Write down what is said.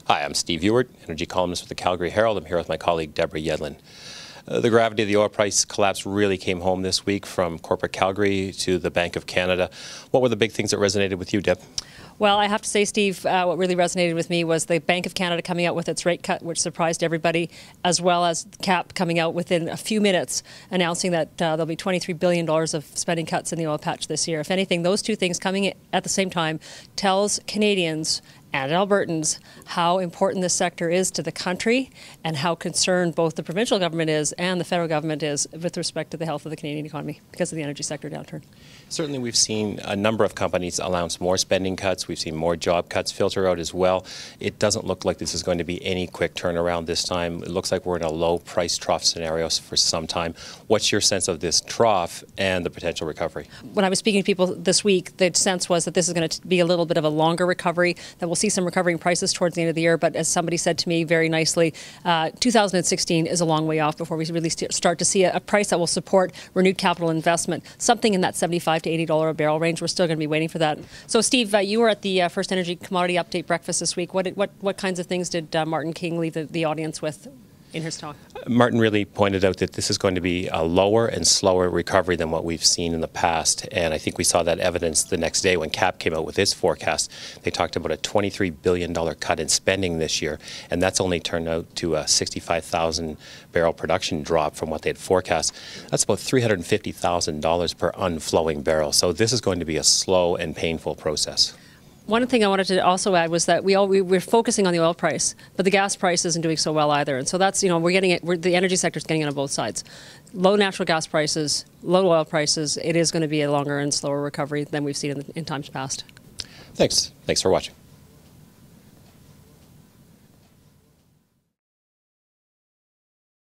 Hi, I'm Steve Ewart, energy columnist with the Calgary Herald. I'm here with my colleague Deborah Yedlin. The gravity of the oil price collapse really came home this week from corporate Calgary to the Bank of Canada. What were the big things that resonated with you, Deb? Well, I have to say, Steve, what really resonated with me was the Bank of Canada coming out with its rate cut, which surprised everybody, as well as CAP coming out within a few minutes announcing that there'll be $23 billion of spending cuts in the oil patch this year. If anything, those two things coming at the same time tells Canadians and Albertans how important this sector is to the country and how concerned both the provincial government is and the federal government is with respect to the health of the Canadian economy because of the energy sector downturn. Certainly we've seen a number of companies announce more spending cuts. We've seen more job cuts filter out as well. It doesn't look like this is going to be any quick turnaround this time. It looks like we're in a low price trough scenario for some time. What's your sense of this trough and the potential recovery? When I was speaking to people this week, the sense was that this is going to be a little bit of a longer recovery, that we'll see some recovering prices towards the end of the year. But as somebody said to me very nicely, 2016 is a long way off before we really start to see a price that will support renewed capital investment, something in that $75 to $80 a barrel range. We're still going to be waiting for that. So, Steve, you were at the First Energy Commodity Update breakfast this week. What kinds of things did Martin King leave the audience with in his talk? Martin really pointed out that this is going to be a lower and slower recovery than what we've seen in the past. And I think we saw that evidence the next day when CAP came out with its forecast. They talked about a $23 billion cut in spending this year, and that's only turned out to a 65,000 barrel production drop from what they had forecast. That's about $350,000 per unflowing barrel. So this is going to be a slow and painful process. One thing I wanted to also add was that we're focusing on the oil price, but the gas price isn't doing so well either. And so that's, we're getting it, the energy sector is getting it on both sides. Low natural gas prices, low oil prices, it is going to be a longer and slower recovery than we've seen in times past. Thanks for watching.